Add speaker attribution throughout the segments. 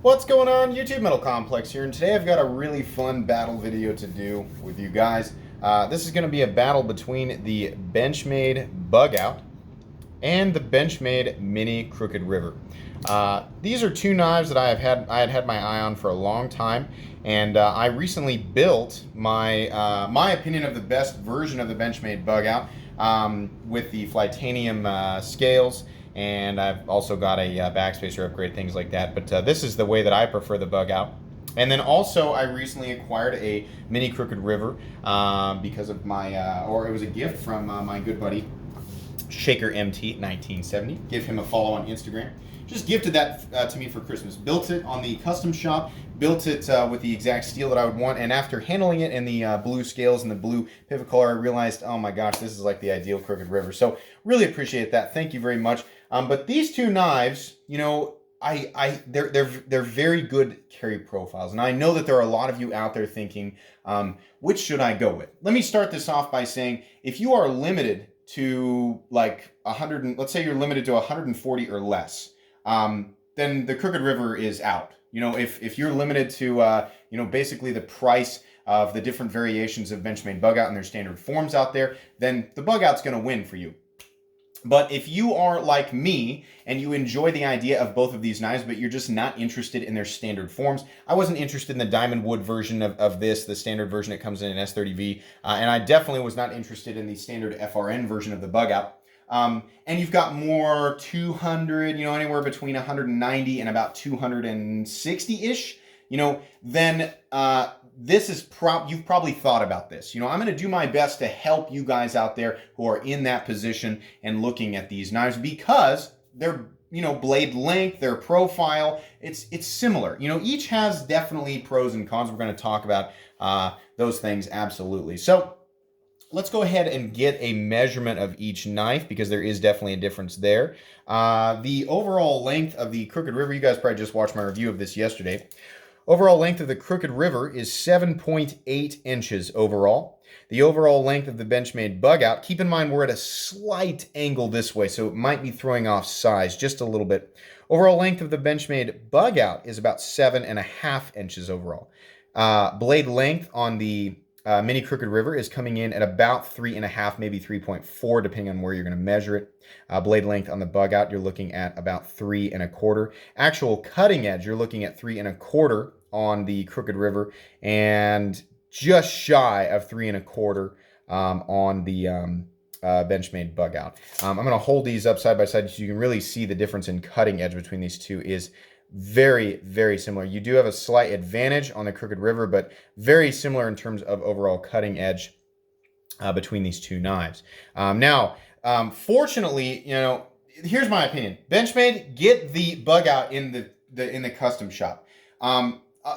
Speaker 1: What's going on, YouTube Metal Complex here, and today I've got a really fun battle video to do with you guys. This is going to be a battle between the Benchmade Bugout and the Benchmade Mini Crooked River. These are two knives that I had my eye on for a long time, and I recently built my opinion of the best version of the Benchmade Bugout with the Flytanium scales. And I've also got a backspacer upgrade, things like that. But this is the way that I prefer the Bugout. And then also, I recently acquired a Mini Crooked River because of my, or it was a gift from my good buddy, Shaker MT 1970. Give him a follow on Instagram. Just gifted that to me for Christmas. Built it on the custom shop. Built it with the exact steel that I would want. And after handling it in the blue scales and the blue pivot collar, I realized, oh my gosh, this is like the ideal Crooked River. So really appreciate that. Thank you very much. But these two knives, you know, they're very good carry profiles, and I know that there are a lot of you out there thinking, which should I go with? Let me start this off by saying, if you are limited to like 100, let's say you're limited to 140 or less, then the Crooked River is out. You know, if you're limited to you know, basically the price of the different variations of Benchmade Bugout and their standard forms out there, then the Bugout's going to win for you. But if you are like me and you enjoy the idea of both of these knives, but you're just not interested in their standard forms, I wasn't interested in the diamond wood version of this, the standard version that comes in an S30V, and I definitely was not interested in the standard FRN version of the Bugout. And you've got more 200, you know, anywhere between 190 and about 260-ish, you know, then this is you've probably thought about this. You know, I'm going to do my best to help you guys out there who are in that position and looking at these knives, because they're, you know, blade length, their profile, it's similar. You know, each has definitely pros and cons. We're going to talk about those things absolutely. So let's go ahead and get a measurement of each knife, because there is definitely a difference there. The overall length of the Crooked River, you guys probably just watched my review of this yesterday. Overall length of the Crooked River is 7.8 inches overall. The overall length of the Benchmade Bugout, keep in mind we're at a slight angle this way, so it might be throwing off size just a little bit. Overall length of the Benchmade Bugout is about 7.5 inches overall. Blade length on the Mini Crooked River is coming in at about 3.5, maybe 3.4, depending on where you're going to measure it. Blade length on the Bugout, you're looking at about 3.25. Actual cutting edge, you're looking at 3.25 on the Crooked River, and just shy of 3.25 on the Benchmade Bugout. I'm going to hold these up side by side so you can really see the difference in cutting edge between these two is very, very similar. You do have a slight advantage on the Crooked River, but very similar in terms of overall cutting edge between these two knives. Fortunately, you know, here's my opinion. Benchmade, get the Bugout in the custom shop.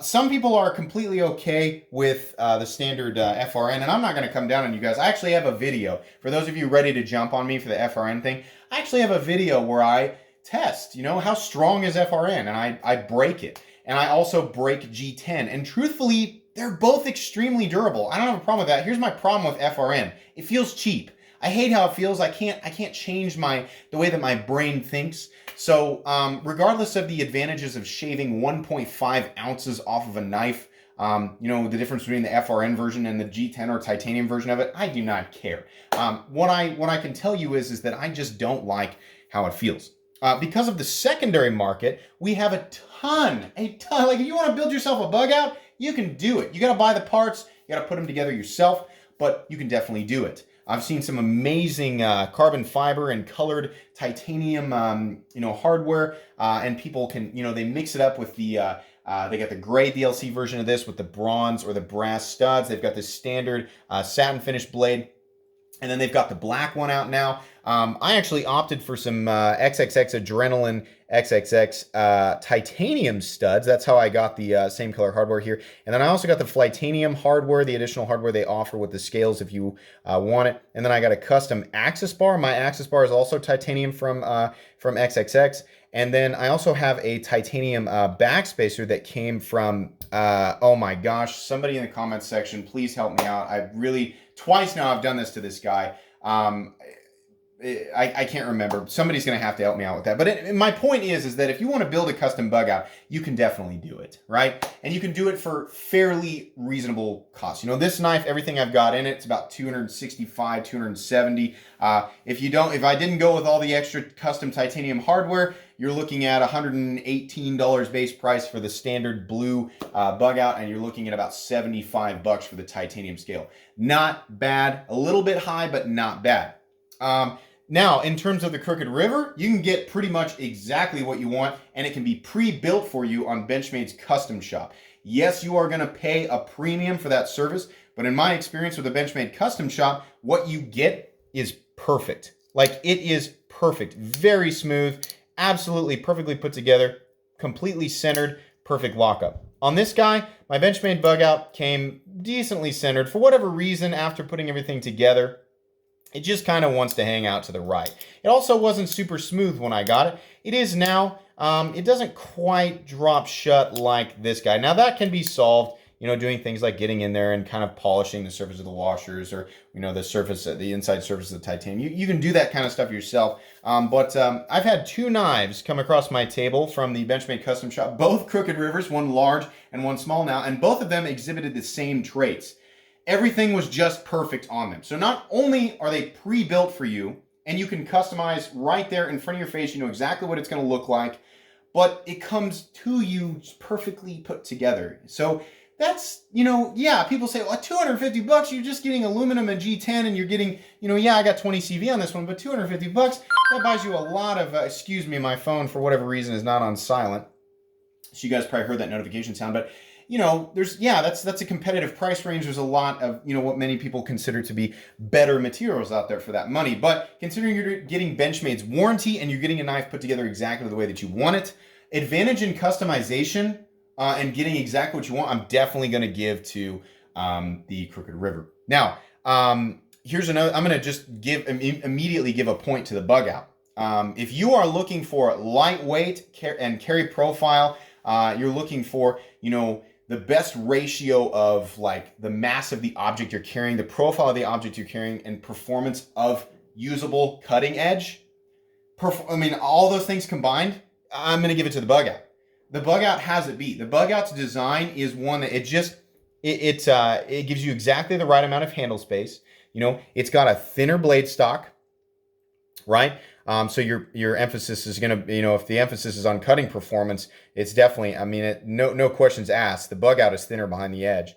Speaker 1: Some people are completely okay with the standard FRN, and I'm not going to come down on you guys. I actually have a video. For those of you ready to jump on me for the FRN thing, I actually have a video where I test, you know, how strong is FRN, and I break it. And I also break G10. And truthfully, they're both extremely durable. I don't have a problem with that. Here's my problem with FRN. It feels cheap. I hate how it feels. I can't change the way that my brain thinks. So regardless of the advantages of shaving 1.5 ounces off of a knife, you know, the difference between the FRN version and the G10 or titanium version of it, I do not care. What I can tell you is that I just don't like how it feels. Because of the secondary market, we have a ton. Like, if you want to build yourself a Bugout, you can do it. You got to buy the parts, you got to put them together yourself, but you can definitely do it. I've seen some amazing carbon fiber and colored titanium, you know, hardware, and people can, you know, they mix it up with the, they got the gray DLC version of this with the bronze or the brass studs. They've got this standard satin finish blade. And then they've got the black one out now. I actually opted for some XXX Adrenaline XXX titanium studs. That's how I got the same color hardware here. And then I also got the Flytanium hardware, the additional hardware they offer with the scales if you want it. And then I got a custom axis bar. My axis bar is also titanium from XXX. And then I also have a titanium backspacer that came from, oh my gosh, somebody in the comments section, please help me out. I really, twice now I've done this to this guy. I can't remember. Somebody's going to have to help me out with that. But my point is that if you want to build a custom bug out, you can definitely do it, right? And you can do it for fairly reasonable cost. You know, this knife, everything I've got in it, it's about $265, $270. If I didn't go with all the extra custom titanium hardware, you're looking at $118 base price for the standard blue bug out, and you're looking at about $75 for the titanium scale. Not bad. A little bit high, but not bad. Now, in terms of the Crooked River, you can get pretty much exactly what you want, and it can be pre-built for you on Benchmade's custom shop. Yes, you are going to pay a premium for that service, but in my experience with the Benchmade custom shop, what you get is perfect. Like, it is perfect. Very smooth, absolutely perfectly put together, completely centered, perfect lockup. On this guy, my Benchmade bug out came decently centered. For whatever reason, after putting everything together, it just kind of wants to hang out to the right. It also wasn't super smooth when I got it. It is now. It doesn't quite drop shut like this guy. Now that can be solved, you know, doing things like getting in there and kind of polishing the surface of the washers, or, you know, the inside surface of the titanium. You can do that kind of stuff yourself. But I've had two knives come across my table from the Benchmade custom shop, both Crooked Rivers, one large and one small now, and both of them exhibited the same traits. Everything was just perfect on them. So not only are they pre-built for you, and you can customize right there in front of your face, you know exactly what it's going to look like, but it comes to you perfectly put together. So that's, you know, yeah, people say, well, $250, you're just getting aluminum and G10, and you're getting, you know, yeah, I got 20 CV on this one, but $250, that buys you a lot of, excuse me, my phone for whatever reason is not on silent. So you guys probably heard that notification sound, but you know, that's a competitive price range. There's a lot of, you know, what many people consider to be better materials out there for that money. But considering you're getting Benchmade's warranty and you're getting a knife put together exactly the way that you want it, advantage in customization and getting exactly what you want, I'm definitely going to give to the Crooked River. Now, here's another. I'm going to just immediately give a point to the bug out. If you are looking for lightweight and carry profile, you're looking for, you know, the best ratio of like the mass of the object you're carrying, the profile of the object you're carrying, and performance of usable cutting edge. I mean, all those things combined, I'm going to give it to the bug out. The bug out has it beat. The bug out's design is one that it gives you exactly the right amount of handle space. You know, it's got a thinner blade stock, right? So your emphasis is going to, you know, if the emphasis is on cutting performance, it's definitely, I mean, no questions asked. The bug out is thinner behind the edge.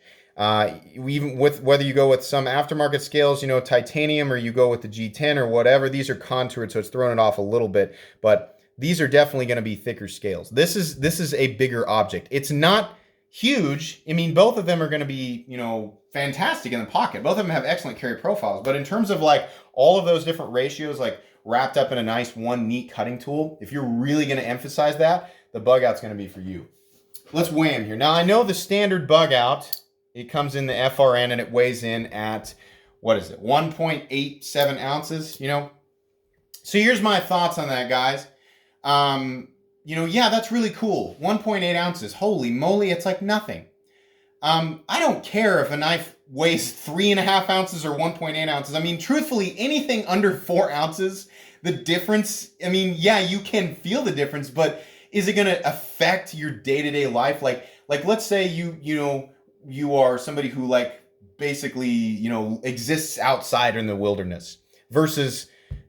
Speaker 1: Even with whether you go with some aftermarket scales, you know, titanium, or you go with the G10 or whatever, these are contoured, so it's throwing it off a little bit. But these are definitely going to be thicker scales. This is a bigger object. It's not huge. I mean, both of them are going to be, you know, fantastic in the pocket. Both of them have excellent carry profiles. But in terms of like all of those different ratios, like wrapped up in a nice one neat cutting tool, if you're really going to emphasize that, the bug out's going to be for you. Let's weigh them here. Now, I know the standard bug out, it comes in the FRN and it weighs in at, what is it, 1.87 ounces, you know? So here's my thoughts on that, guys. You know, yeah, that's really cool. 1.8 ounces. Holy moly, it's like nothing. I don't care if a knife weighs 3.5 ounces or 1.8 ounces. I mean, truthfully, anything under 4 ounces, the difference, I mean, yeah, you can feel the difference, but is it going to affect your day-to-day life? Like let's say you are somebody who like basically, you know, exists outside in the wilderness versus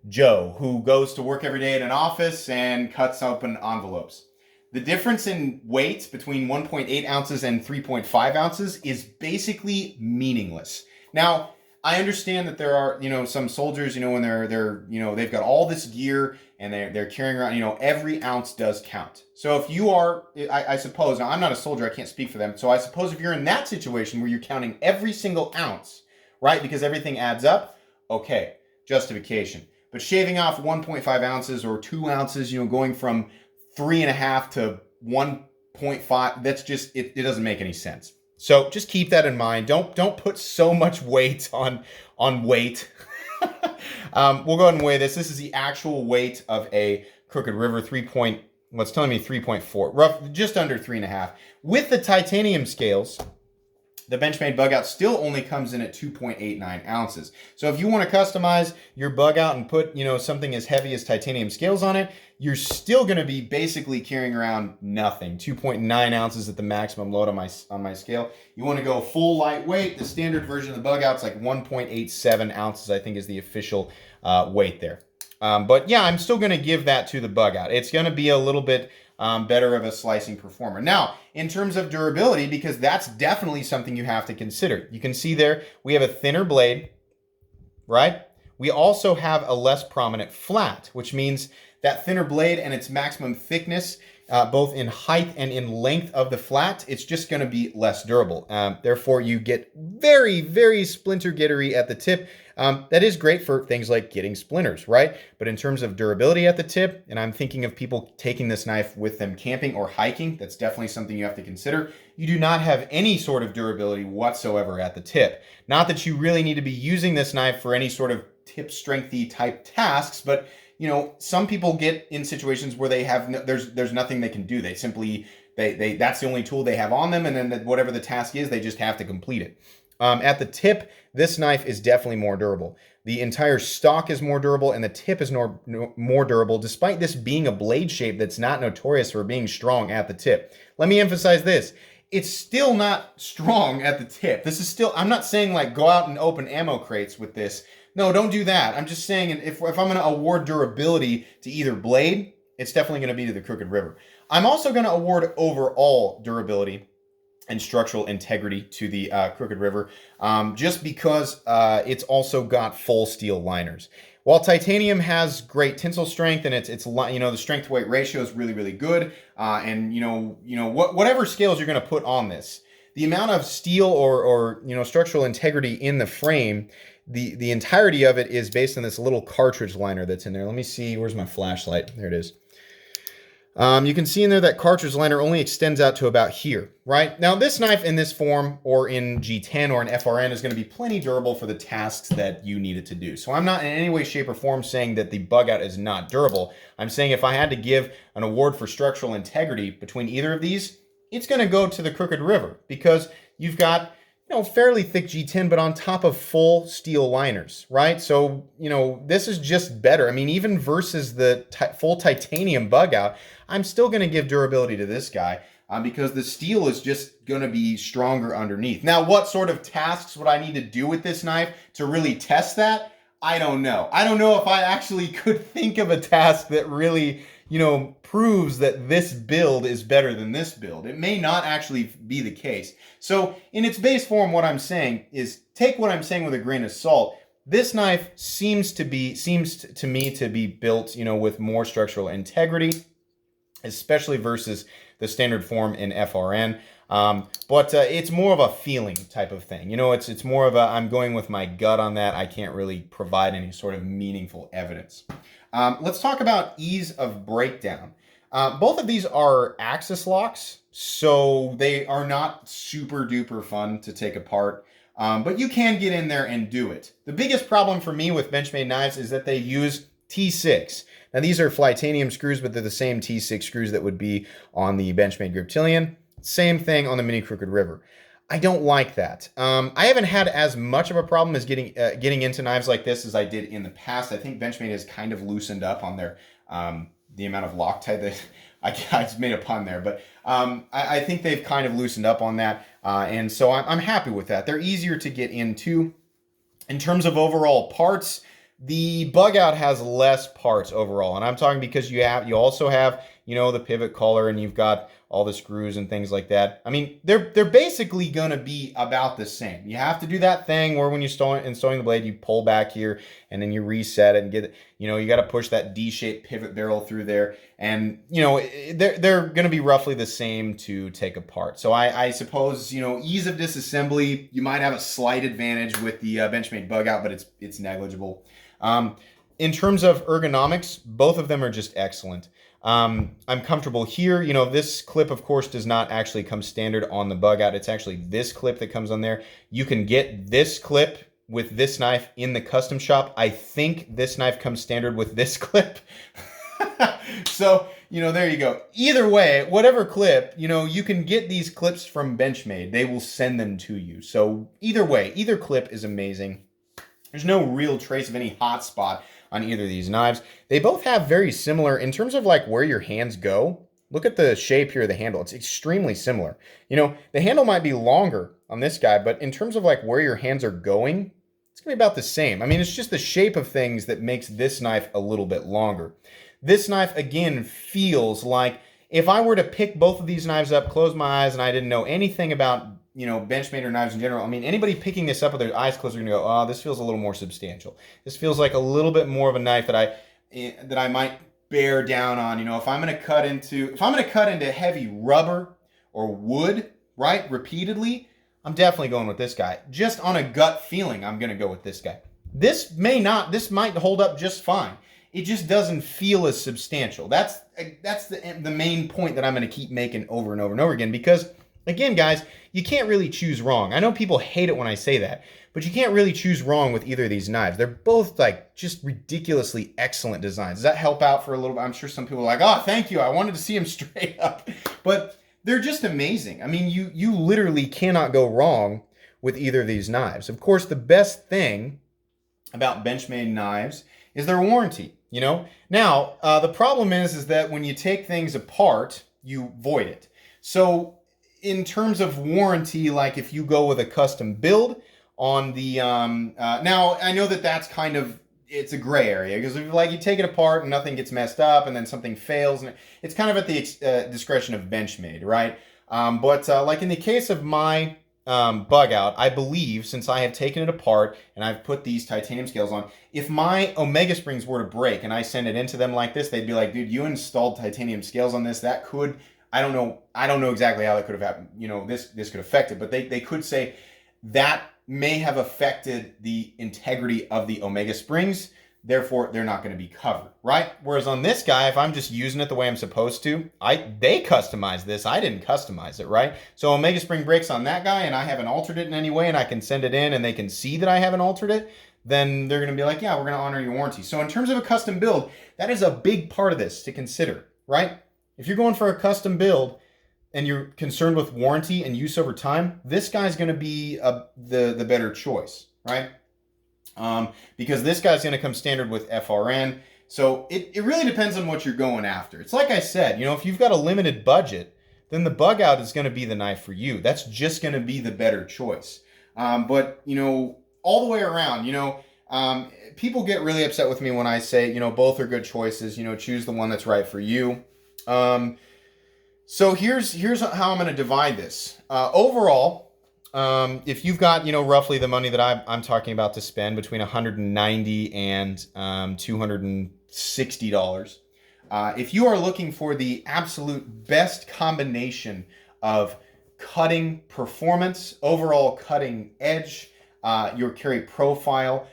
Speaker 1: Joe, who goes to work every day at an office and cuts open envelopes. The difference in weight between 1.8 ounces and 3.5 ounces is basically meaningless. Now, I understand that there are, you know, some soldiers, you know, when they're you know, they've got all this gear and they're carrying around, you know, every ounce does count. So if you are, I suppose, now I'm not a soldier, I can't speak for them. So I suppose if you're in that situation where you're counting every single ounce, right, because everything adds up, okay, justification. But shaving off 1.5 ounces or 2 ounces, you know, going from 3.5 to 1.5, that's just, it doesn't make any sense. So just keep that in mind. Don't put so much weight on weight. We'll go ahead and weigh this. This is the actual weight of a Crooked River 3.4, just under 3.5. With the titanium scales, the Benchmade Bugout still only comes in at 2.89 ounces. So if you want to customize your Bugout and put, you know, something as heavy as titanium scales on it, you're still going to be basically carrying around nothing. 2.9 ounces at the maximum load on my scale. You want to go full lightweight. The standard version of the Bugout's like 1.87 ounces, I think, is the official weight there. But yeah, I'm still going to give that to the Bugout. It's going to be a little bit better of a slicing performer. Now, in terms of durability, because that's definitely something you have to consider. You can see there, we have a thinner blade, right? We also have a less prominent flat, which means that thinner blade and its maximum thickness, both in height and in length of the flat, it's just going to be less durable. Therefore, you get very, very splinter-gittery at the tip. That is great for things like getting splinters, right? But in terms of durability at the tip, and I'm thinking of people taking this knife with them camping or hiking, that's definitely something you have to consider. You do not have any sort of durability whatsoever at the tip. Not that you really need to be using this knife for any sort of tip strengthy type tasks, but you know, some people get in situations where they have there's nothing they can do. They simply that's the only tool they have on them, and then whatever the task is, they just have to complete it. At the tip, this knife is definitely more durable. The entire stock is more durable, and the tip is more durable, despite this being a blade shape that's not notorious for being strong at the tip. Let me emphasize this. It's still not strong at the tip. This is still, I'm not saying like go out and open ammo crates with this. No, don't do that. I'm just saying if I'm going to award durability to either blade, it's definitely going to be to the Crooked River. I'm also going to award overall durability and structural integrity to the Crooked River, just because it's also got full steel liners. While titanium has great tensile strength and it's you know, the strength to weight ratio is really, really good, and you know whatever scales you're going to put on this, the amount of steel or you know, structural integrity in the frame, the entirety of it is based on this little cartridge liner that's in there. Let me see, where's my flashlight? There it is. You can see in there that cartridge liner only extends out to about here, right? Now this knife in this form or in G10 or an FRN is going to be plenty durable for the tasks that you need it to do. So I'm not in any way, shape, or form saying that the Bugout is not durable. I'm saying if I had to give an award for structural integrity between either of these, it's going to go to the Crooked River because you've got, you know, fairly thick G10, but on top of full steel liners, right? So, you know, this is just better. I mean, even versus the full titanium Bugout, I'm still going to give durability to this guy because the steel is just going to be stronger underneath. Now, what sort of tasks would I need to do with this knife to really test that? I don't know. I don't know if I actually could think of a task that really, you know, proves that this build is better than this build. It may not actually be the case. So in its base form, what I'm saying is take what I'm saying with a grain of salt. This knife seems to me to be built, you know, with more structural integrity, especially versus the standard form in FRN. But it's more of a feeling type of thing. You know, it's more of a, I'm going with my gut on that. I can't really provide any sort of meaningful evidence. Let's talk about ease of breakdown. Both of these are axis locks, so they are not super duper fun to take apart, but you can get in there and do it. The biggest problem for me with Benchmade knives is that they use T6. Now these are Flytanium screws, but they're the same T6 screws that would be on the Benchmade Griptilian. Same thing on the Mini Crooked River. I don't like that. I haven't had as much of a problem as getting into knives like this as I did in the past. I think Benchmade has kind of loosened up on their the amount of Loctite that I just made a pun there, but I think they've kind of loosened up on that, and so I'm happy with that. They're easier to get into. In terms of overall parts, the Bugout has less parts overall, and I'm talking because you also have, you know, the pivot collar, and you've got all the screws and things like that. I mean, they're basically going to be about the same. You have to do that thing where when you're installing the blade, you pull back here and then you reset it and get it. You know, you got to push that D-shaped pivot barrel through there, and you know they're going to be roughly the same to take apart. So I suppose, you know, ease of disassembly, you might have a slight advantage with the Benchmade Bugout, but it's negligible. In terms of ergonomics, both of them are just excellent. I'm comfortable here. You know, this clip, of course, does not actually come standard on the Bugout. It's actually this clip that comes on there. You can get this clip with this knife in the custom shop. I think this knife comes standard with this clip. So, there you go. Either way, whatever clip, you can get these clips from Benchmade. They will send them to you. So either way, either clip is amazing. There's no real trace of any hot spot on either of these knives. They both have very similar, in terms of like where your hands go. Look at the shape here of the handle. It's extremely similar. The handle might be longer on this guy, but in terms of like where your hands are going, it's going to be about the same. I mean, it's just the shape of things that makes this knife a little bit longer. This knife, again, feels like if I were to pick both of these knives up, close my eyes, and I didn't know anything about, Benchmade or knives in general, I mean, anybody picking this up with their eyes closed are going to go, oh, this feels a little more substantial. This feels like a little bit more of a knife that I might bear down on. If I'm going to cut into heavy rubber or wood, right, repeatedly, I'm definitely going with this guy. Just on a gut feeling, I'm going to go with this guy. This might hold up just fine. It just doesn't feel as substantial. That's the main point that I'm going to keep making over and over and over again, because, again, guys, you can't really choose wrong. I know people hate it when I say that, but you can't really choose wrong with either of these knives. They're both like just ridiculously excellent designs. Does that help out for a little bit? I'm sure some people are like, oh, thank you. I wanted to see them straight up. But they're just amazing. I mean, you literally cannot go wrong with either of these knives. Of course, the best thing about Benchmade knives is their warranty. Now, the problem is that when you take things apart, you void it. So in terms of warranty, like if you go with a custom build on the, now I know that that's kind of, it's a gray area, because if like you take it apart and nothing gets messed up and then something fails, and it's kind of at the discretion of Benchmade, right? But like in the case of my Bugout, I believe, since I have taken it apart and I've put these titanium scales on, if my Omega springs were to break and I send it into them like this, they'd be like, dude, you installed titanium scales on this. That could, I don't know exactly how that could have happened. This could affect it, but they could say that may have affected the integrity of the Omega springs. Therefore, they're not going to be covered, right? Whereas on this guy, if I'm just using it the way I'm supposed to, they customized this. I didn't customize it, right? So Omega spring breaks on that guy and I haven't altered it in any way, and I can send it in and they can see that I haven't altered it, then they're going to be like, yeah, we're going to honor your warranty. So in terms of a custom build, that is a big part of this to consider, right? If you're going for a custom build and you're concerned with warranty and use over time, this guy's going to be the better choice, right? Because this guy's going to come standard with FRN. So it really depends on what you're going after. It's like I said, if you've got a limited budget, then the Bugout is going to be the knife for you. That's just going to be the better choice. But, all the way around, people get really upset with me when I say, both are good choices, choose the one that's right for you. So here's how I'm going to divide this. Overall, if you've got, roughly the money that I'm talking about to spend, between $190 and $260, if you are looking for the absolute best combination of cutting performance, overall cutting edge, your carry profile,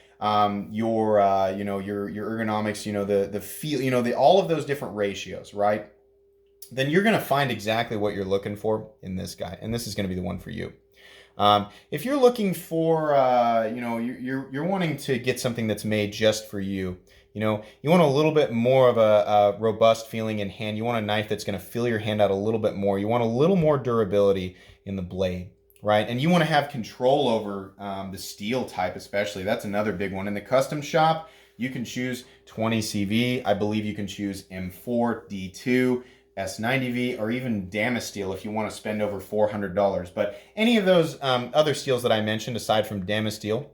Speaker 1: your ergonomics, the feel, all of those different ratios, right? Then you're going to find exactly what you're looking for in this guy, and this is going to be the one for you. If you're looking for, you're wanting to get something that's made just for you, you want a little bit more of a robust feeling in hand. You want a knife that's going to fill your hand out a little bit more. You want a little more durability in the blade, right? And you want to have control over the steel type, especially. That's another big one. In the custom shop, you can choose 20 CV. I believe you can choose M4, D2, S90V, or even Damasteel if you want to spend over $400. But any of those other steels that I mentioned, aside from Damasteel,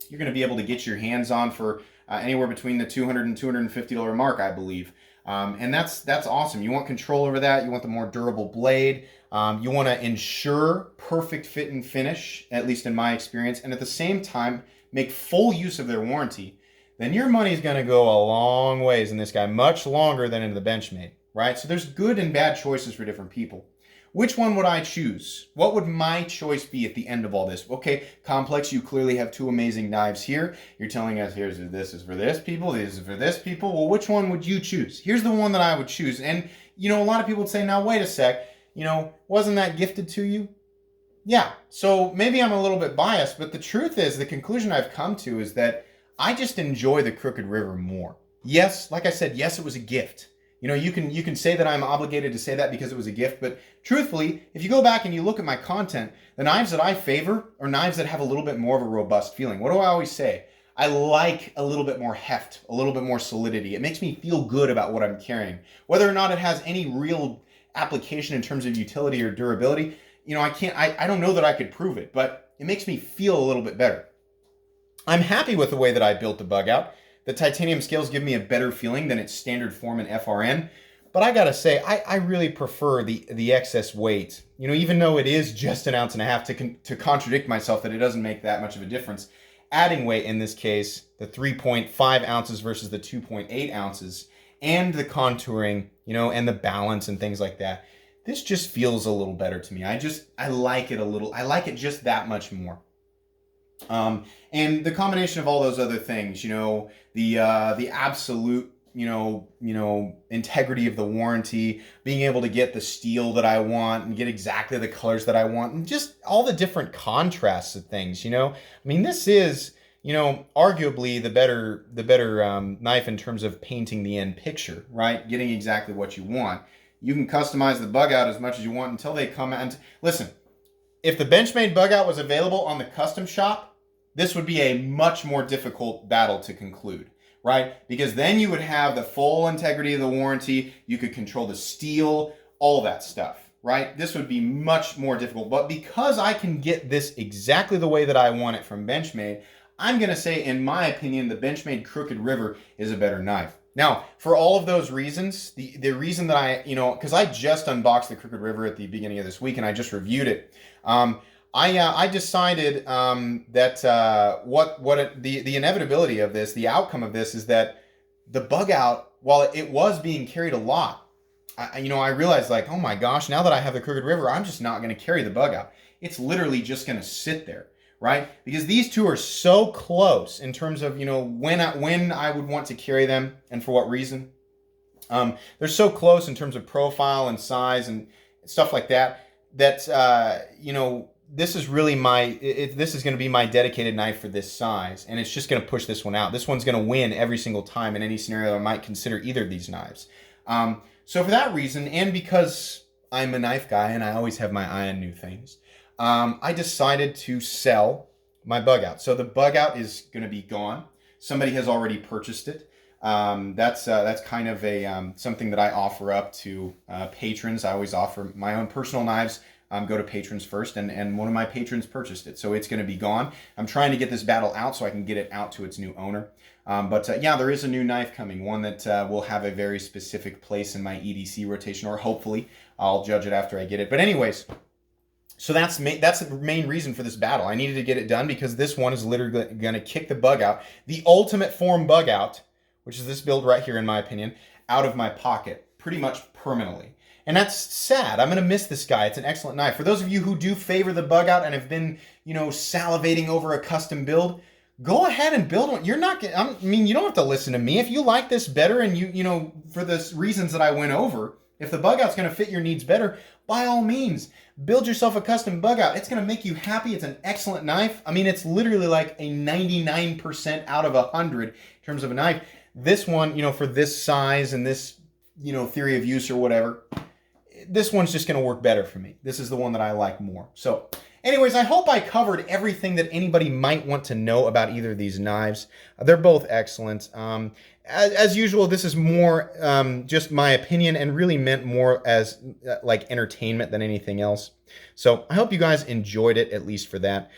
Speaker 1: you're going to be able to get your hands on for anywhere between the $200 and $250 mark, I believe. And that's awesome. You want control over that. You want the more durable blade. You want to ensure perfect fit and finish, at least in my experience, and at the same time make full use of their warranty. Then your money is going to go a long ways in this guy, much longer than in the Benchmade. Right? So there's good and bad choices for different people. Which one would I choose? What would my choice be at the end of all this? Okay, Complex, you clearly have two amazing knives here. You're telling us this is for this people, this is for this people. Well, which one would you choose? Here's the one that I would choose. And, a lot of people would say, now, wait a sec, wasn't that gifted to you? Yeah, so maybe I'm a little bit biased, but the truth is, the conclusion I've come to is that I just enjoy the Crooked River more. Yes, like I said, yes, it was a gift. You know, you can say that I'm obligated to say that because it was a gift, but truthfully, if you go back and you look at my content, the knives that I favor are knives that have a little bit more of a robust feeling. What do I always say? I like a little bit more heft, a little bit more solidity. It makes me feel good about what I'm carrying. Whether or not it has any real application in terms of utility or durability, you know, I don't know that I could prove it, but it makes me feel a little bit better. I'm happy with the way that I built the Bugout. The titanium scales give me a better feeling than its standard form in FRN. But I gotta say, I really prefer the excess weight. You know, even though it is just an ounce and a half, to contradict myself that it doesn't make that much of a difference. Adding weight in this case, the 3.5 ounces versus the 2.8 ounces, and the contouring, you know, and the balance and things like that. This just feels a little better to me. I like it a little. I like it just that much more. And the combination of all those other things, you know, the absolute, you know, integrity of the warranty, being able to get the steel that I want and get exactly the colors that I want, and just all the different contrasts of things, you know. I mean, this is, you know, arguably the better knife in terms of painting the end picture, right? Getting exactly what you want. You can customize the Bugout as much as you want until they come out. And listen, if the Benchmade Bugout was available on the custom shop, this would be a much more difficult battle to conclude, right? Because then you would have the full integrity of the warranty, you could control the steel, all that stuff, right? This would be much more difficult. But because I can get this exactly the way that I want it from Benchmade, I'm gonna say, in my opinion, the Benchmade Crooked River is a better knife. Now, for all of those reasons, the reason that I, you know, because I just unboxed the Crooked River at the beginning of this week and I just reviewed it, I decided that the inevitability of this, the outcome of this, is that the Bugout, while it was being carried a lot, I realized, like, oh my gosh, now that I have the Crooked River, I'm just not going to carry the Bugout. It's literally just going to sit there, right? Because these two are so close in terms of, you know, when I would want to carry them and for what reason. They're so close in terms of profile and size and stuff like that, that, you know, this is really this is going to be my dedicated knife for this size, and it's just going to push this one out. This one's going to win every single time in any scenario I might consider either of these knives. So for that reason, and because I'm a knife guy and I always have my eye on new things, I decided to sell my Bugout. So the Bugout is going to be gone. Somebody has already purchased it. That's kind of a something that I offer up to patrons. I always offer my own personal knives. Go to patrons first, and one of my patrons purchased it, so it's going to be gone. I'm trying to get this battle out so I can get it out to its new owner. Yeah, there is a new knife coming, one that will have a very specific place in my EDC rotation, or hopefully. I'll judge it after I get it. But anyways, so that's the main reason for this battle. I needed to get it done because this one is literally going to kick the Bugout, the ultimate form Bugout, which is this build right here, in my opinion, out of my pocket pretty much permanently. And that's sad. I'm going to miss this guy. It's an excellent knife. For those of you who do favor the Bugout and have been, you know, salivating over a custom build, go ahead and build one. You're not getting, I mean, you don't have to listen to me. If you like this better and you know, for the reasons that I went over, if the Bugout's going to fit your needs better, by all means, build yourself a custom Bugout. It's going to make you happy. It's an excellent knife. I mean, it's literally like a 99% out of 100 in terms of a knife. This one, you know, for this size and this, you know, theory of use or whatever, this one's just going to work better for me. This is the one that I like more. So anyways, I hope I covered everything that anybody might want to know about either of these knives. They're both excellent. As usual, this is more just my opinion and really meant more as like entertainment than anything else. So I hope you guys enjoyed it, at least for that.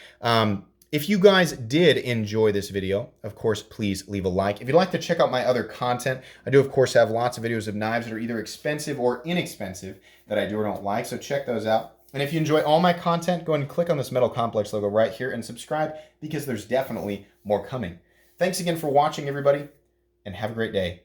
Speaker 1: If you guys did enjoy this video, of course, please leave a like. If you'd like to check out my other content, I do, of course, have lots of videos of knives that are either expensive or inexpensive that I do or don't like, so check those out. And if you enjoy all my content, go ahead and click on this Metal Complex logo right here and subscribe, because there's definitely more coming. Thanks again for watching, everybody, and have a great day.